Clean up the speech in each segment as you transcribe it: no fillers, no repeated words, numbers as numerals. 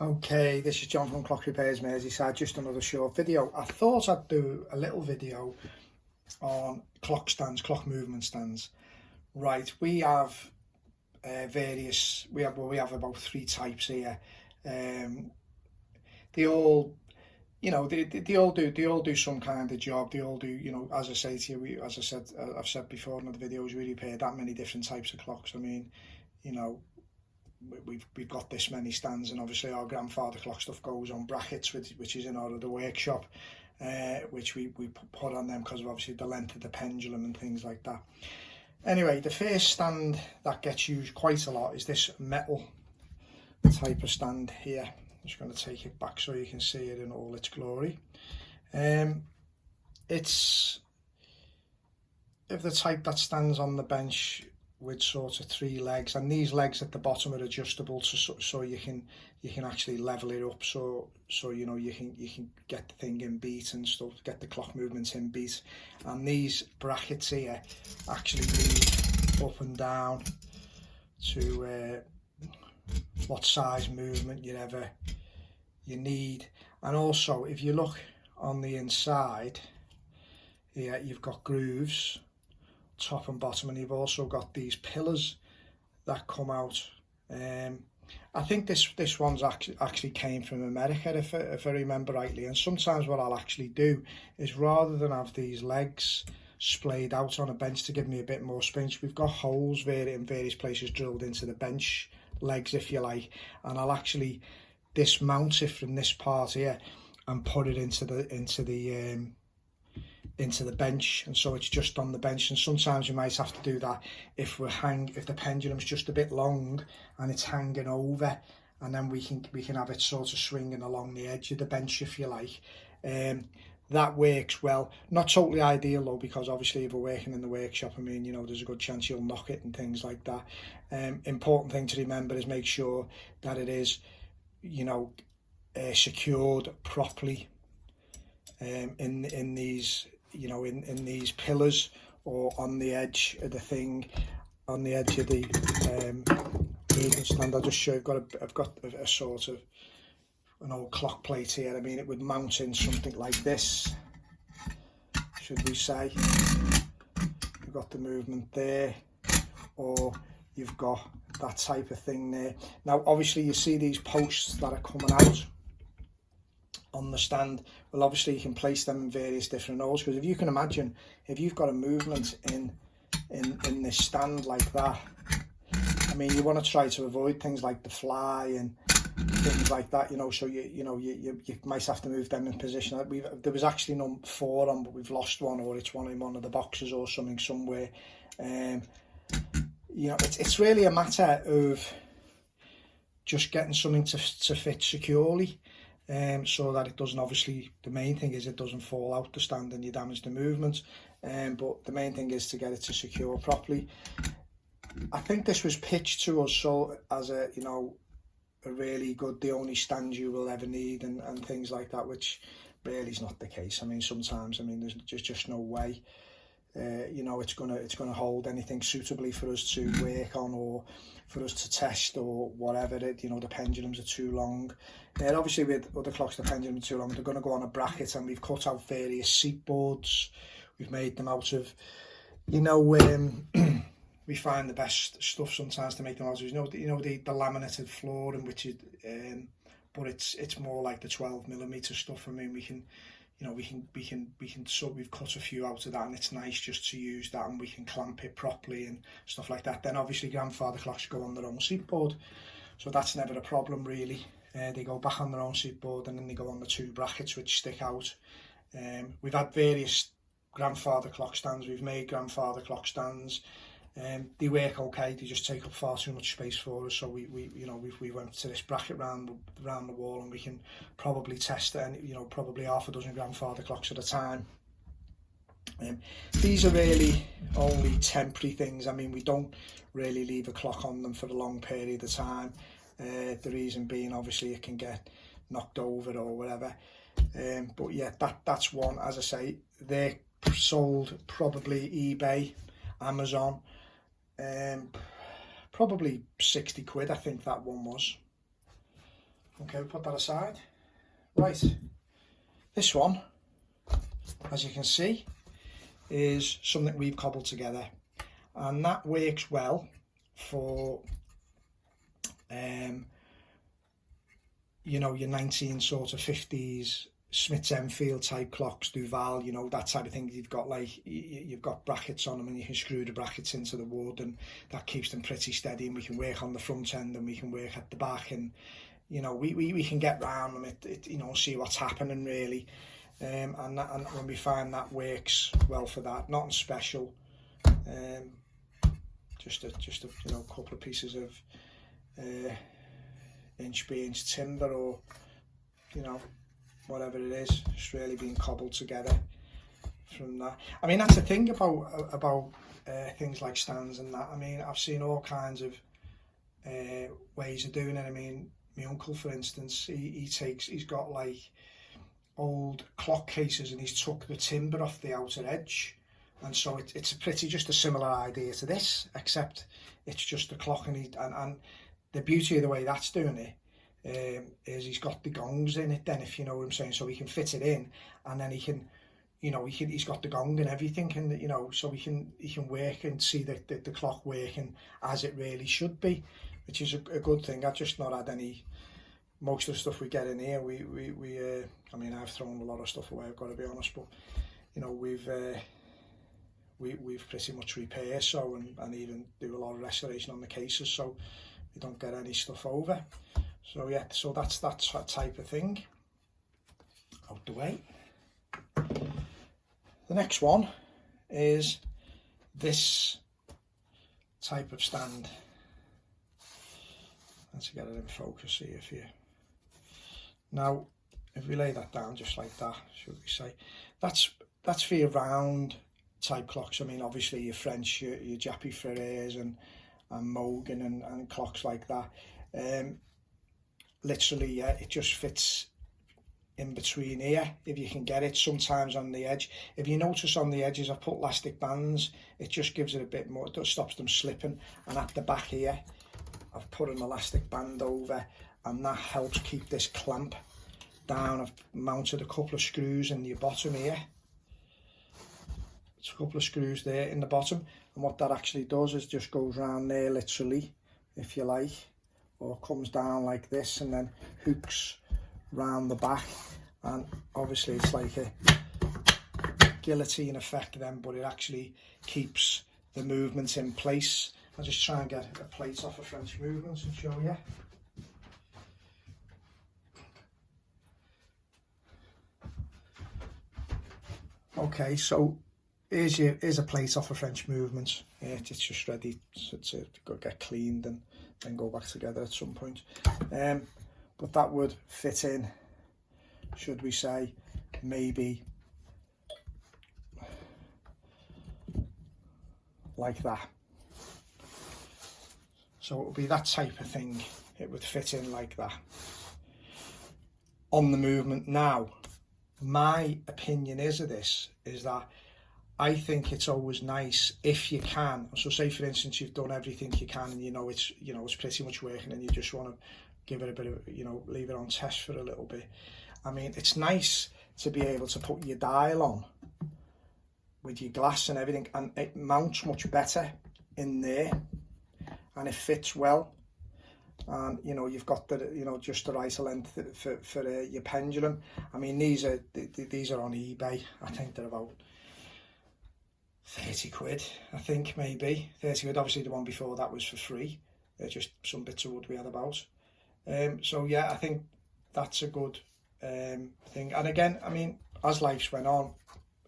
Okay, this is John from Clock Repairs Merseyside, just another short video. I thought I'd do a little video on clock stands, clock movement stands. Right, we have we have about 3 types here. They all, they all do some kind of job. They all do, as I say to you, I've said before in other videos, we repair that many different types of clocks. I mean, we've got this many stands, and obviously our grandfather clock stuff goes on brackets, which is in our other workshop, which we put on them because of obviously the length of the pendulum and things like that. Anyway, the first stand that gets used quite a lot is this metal type of stand here. I'm just going to take it back so you can see it in all its glory. It's of the type that stands on the bench with sort of 3 legs, and these legs at the bottom are adjustable so you can actually level it up, so you can get the thing in beat and stuff, get the clock movements in beat. And these brackets here actually move up and down to what size movement you need. And also, if you look on the inside here, you've got grooves top and bottom, and you've also got these pillars that come out. I think this one's actually came from America, if I remember rightly. And sometimes what I'll actually do is, rather than have these legs splayed out on a bench to give me a bit more space, we've got holes in various places drilled into the bench legs, if you like, and I'll actually dismount it from this part here and put it into the bench, and so it's just on the bench. And sometimes you might have to do that if the pendulum's just a bit long and it's hanging over, and then we can have it sort of swinging along the edge of the bench, if you like. That works well. Not totally ideal though, because obviously if we're working in the workshop, I mean, there's a good chance you'll knock it and things like that. Important thing to remember is make sure that it is secured properly in these in these pillars, or on the edge of the thing, on the edge of the movement stand. I'll just show you. I've got a sort of an old clock plate here. I mean, it would mount in something like this, should we say. You've got the movement there, or you've got that type of thing there. Now obviously you see these posts that are coming out on the stand. Well, obviously you can place them in various different holes, because if you can imagine, if you've got a movement in this stand like that, I mean, you want to try to avoid things like the fly and things like that, so you might have to move them in position. There was actually no 4 on, but we've lost one, or it's one in one of the boxes or something somewhere. It's really a matter of just getting something to fit securely, so that it doesn't, obviously the main thing is it doesn't fall out the stand and you damage the movement, but the main thing is to get it to secure properly. I think this was pitched to us so as a really good, the only stand you will ever need, and things like that, which really is not the case. I mean, sometimes, there's just no way it's gonna hold anything suitably for us to work on, or for us to test, or whatever. The pendulums are too long. Obviously with other clocks, the pendulum are too long, they're going to go on a bracket, and we've cut out various seat boards. We've made them out of, we find the best stuff sometimes to make them out of, the laminated flooring, which is, but it's more like the 12mm stuff. I mean, we can, so we've cut a few out of that, and it's nice just to use that, and we can clamp it properly and stuff like that. Then obviously grandfather clocks go on their own seat board, so that's never a problem really. They go back on their own seat board, and then they go on the 2 brackets which stick out. We've had various grandfather clock stands, we've made grandfather clock stands. They work okay, they just take up far too much space for us, so we went to this bracket round the wall, and we can probably test probably half a dozen grandfather clocks at a time. These are really only temporary things. I mean, we don't really leave a clock on them for a long period of time. The reason being, obviously, it can get knocked over or whatever. But yeah, that's one. As I say, they're sold probably eBay, Amazon, probably 60 quid, I think that one was. Okay, we'll put that aside. Right, this one, as you can see, is something we've cobbled together, and that works well for you know, your 1950s Smiths Enfield type clocks, Duval, you know, that type of thing. You've got like, you've got brackets on them and you can screw the brackets into the wood, and that keeps them pretty steady, and we can work on the front end and we can work at the back, and you know, we can get round them, you know, see what's happening really. And when we find that works well for that, nothing special, just a you know, couple of pieces of inch by inch timber, or you know, whatever it is, just really being cobbled together from that. I mean, that's the thing about things like stands and that. I mean, I've seen all kinds of ways of doing it. I mean, my uncle, for instance, he's got like old clock cases, and he's took the timber off the outer edge, and so it's just a similar idea to this, except it's just a clock, and the beauty of the way that's doing it is he's got the gongs in it then, if you know what I'm saying, so he can fit it in, and then he can, you know, he's got the gong and everything, and you know, so he can work and see the clock working as it really should be, which is a good thing. I've just not had any. Most of the stuff we get in here, I mean, I've thrown a lot of stuff away, I've got to be honest, but you know, we've pretty much repaired, so and even do a lot of restoration on the cases, so we don't get any stuff over. So yeah, so that's that type of thing out the way. The next one is this type of stand. Let's get it in focus here for you. Now, if we lay that down just like that, should we say, that's for your round type clocks. I mean, obviously your French, your Jappy Ferrers and Mogan and clocks like that. Literally, yeah, it just fits in between here if you can get it. Sometimes on the edge, if you notice on the edges, I've put elastic bands. It just gives it a bit more, it stops them slipping. And at the back here, I've put an elastic band over, and that helps keep this clamp down. I've mounted a couple of screws in the bottom here. It's a couple of screws there in the bottom, and what that actually does is just goes round there literally, if you like, or comes down like this and then hooks round the back, and obviously it's like a guillotine effect then, but it actually keeps the movement in place. I'll just try and get a plate off of French movements and show you. Okay, so here's a plate off of French movements. Yeah, it's just ready to go get cleaned and then go back together at some point. But that would fit in, should we say, maybe like that. So it would be that type of thing. It would fit in like that on the movement. Now, my opinion is that I think it's always nice if you can. So say for instance you've done everything you can and you know it's pretty much working, and you just want to give it a bit of, leave it on test for a little bit. I mean, it's nice to be able to put your dial on with your glass and everything, and it mounts much better in there, and it fits well. And you've got the just the right length for your pendulum. I mean, these are on eBay. I think they're about 30 quid, I think, maybe 30 quid. Obviously the one before that was for free. Just some bits of wood we had about. So yeah, I think that's a good thing. And again, I mean, as life's went on,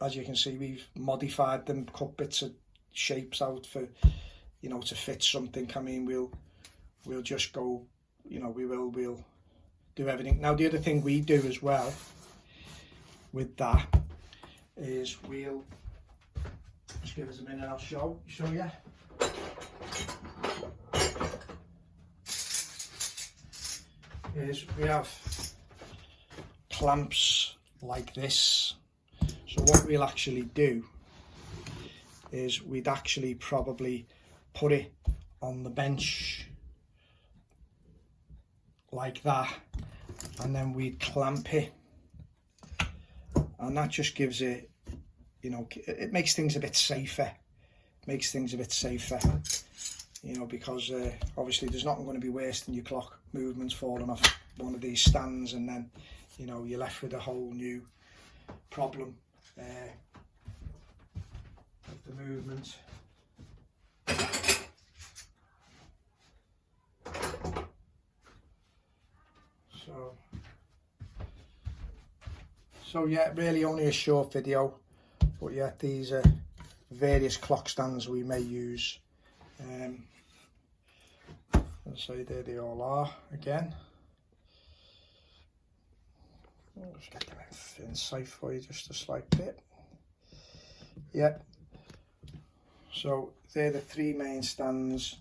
as you can see, we've modified them, cut bits of shapes out for to fit something. I mean, we'll just go, we'll do everything. Now the other thing we do as well with that is we'll just give us a minute, I'll show you. Is we have clamps like this. So what we'll actually do is we'd actually probably put it on the bench like that, and then we'd clamp it, and that just gives it, you know, it makes things a bit safer. You know, because obviously there's nothing going to be worse than your clock movements falling off one of these stands, and then, you know, you're left with a whole new problem of the movement. So yeah, really only a short video, but yeah, these are various clock stands we may use. So there they all are again. I'll just get them in sight for you just a slight bit. Yep. So they're the three main stands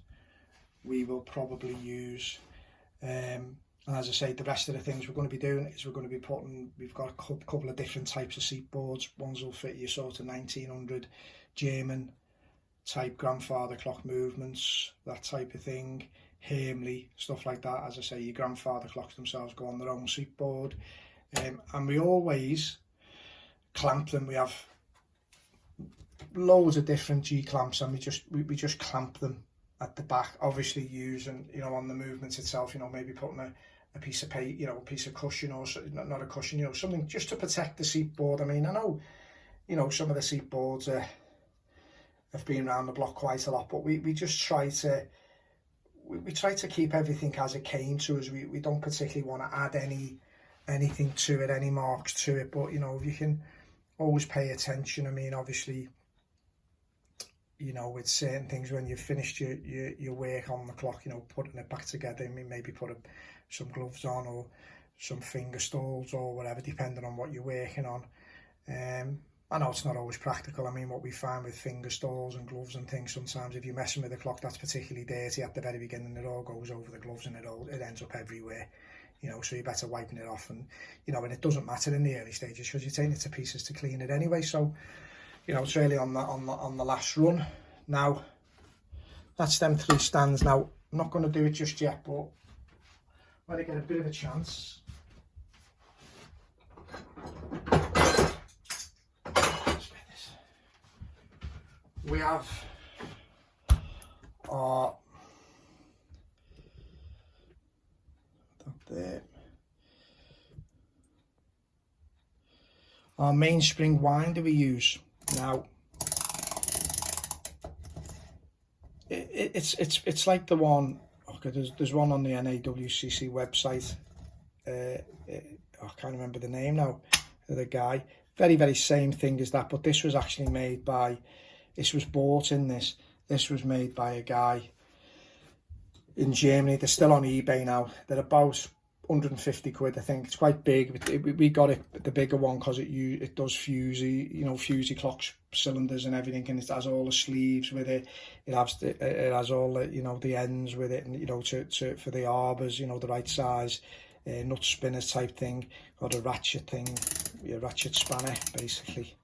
we will probably use. And as I say, the rest of the things we're going to be doing is we're going to be putting, we've got a couple of different types of seat boards. Ones will fit your sort of 1900 German type grandfather clock movements, that type of thing. Hamley, stuff like that. As I say, your grandfather clocks themselves go on their own seat board. And we always clamp them. We have loads of different G clamps, and we just clamp them at the back, obviously using, you know, on the movement itself, you know, maybe putting a piece of paper, you know, a piece of cushion, or not a cushion, you know, something just to protect the seat board. I mean, I know, you know, some of the seat boards have been around the block quite a lot, but we just try to keep everything as it came to us. We don't particularly want to add anything to it, any marks to it, but, you know, if you can always pay attention. I mean, obviously, you know, with certain things, when you've finished your work on the clock, you know, putting it back together, I mean, maybe put some gloves on or some finger stalls or whatever, depending on what you're working on. I know it's not always practical. I mean, what we find with finger stalls and gloves and things, sometimes if you're messing with a clock that's particularly dirty at the very beginning, it all goes over the gloves and it ends up everywhere. You know, so you're better wiping it off, and, you know, and it doesn't matter in the early stages because you're taking it to pieces to clean it anyway. So, you know, it's really on the last run. Now, that's them three stands. Now, I'm not going to do it just yet, but when I get a bit of a chance, we have our there. Our Mainspring winder we use. Now, it's like the one. Okay, there's one on the NAWCC website. I can't remember the name now. The guy, very same thing as that, but this was actually made by. This was bought in this. This was made by a guy in Germany. They're still on eBay now. They're about 150 quid, I think. It's quite big. We got it, the bigger one, because it does fusey, you know, fusey clocks, cylinders and everything, and it has all the sleeves with it. It has all the, you know, the ends with it, and, you know, for the arbors, you know, the right size, nut spinners type thing. Got a ratchet thing, a ratchet spanner basically.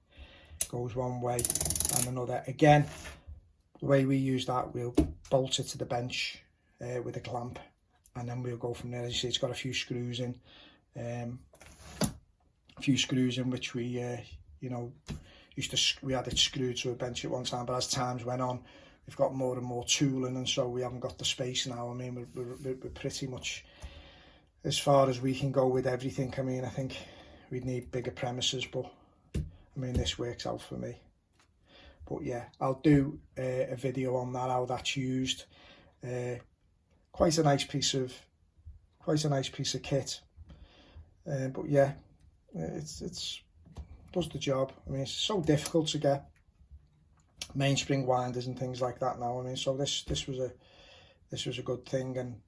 Goes one way and another. Again, the way we use that, we'll bolt it to the bench with a clamp, and then we'll go from there. As you see, it's got a few screws in, which we, you know, we had it screwed to a bench at one time, but as times went on, we've got more and more tooling, and so we haven't got the space now. I mean, we're pretty much as far as we can go with everything. I mean, I think we'd need bigger premises, but I mean, this works out for me. But yeah, I'll do a video on that, how that's used. Quite a nice piece of kit. But yeah, it's does the job. I mean, it's so difficult to get mainspring winders and things like that now. I mean, so this was a good thing, and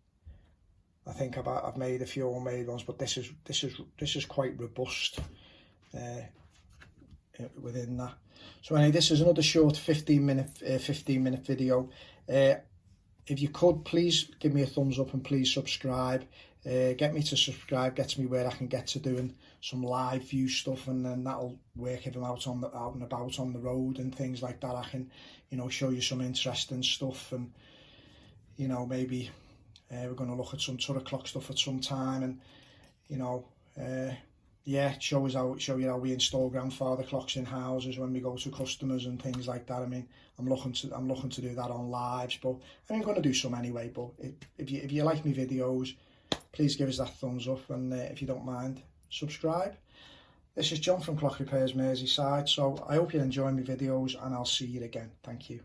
I think I've made a few homemade ones, but this is quite robust. Within that. So anyway, this is another short 15 minute video. If you could, please give me a thumbs up and please subscribe. Get me to subscribe, gets me where I can get to doing some live view stuff, and then that'll work if I'm out and about on the road and things like that. I can, you know, show you some interesting stuff, and, you know, maybe we're going to look at some Turret clock stuff at some time, and, you know, yeah, show you how we install grandfather clocks in houses when we go to customers and things like that. I mean, I'm looking to do that on lives, but I'm going to do some anyway. But if you like my videos, please give us that thumbs up, and if you don't mind, subscribe. This is John from Clock Repairs Merseyside, so I hope you enjoy my videos, and I'll see you again. Thank you.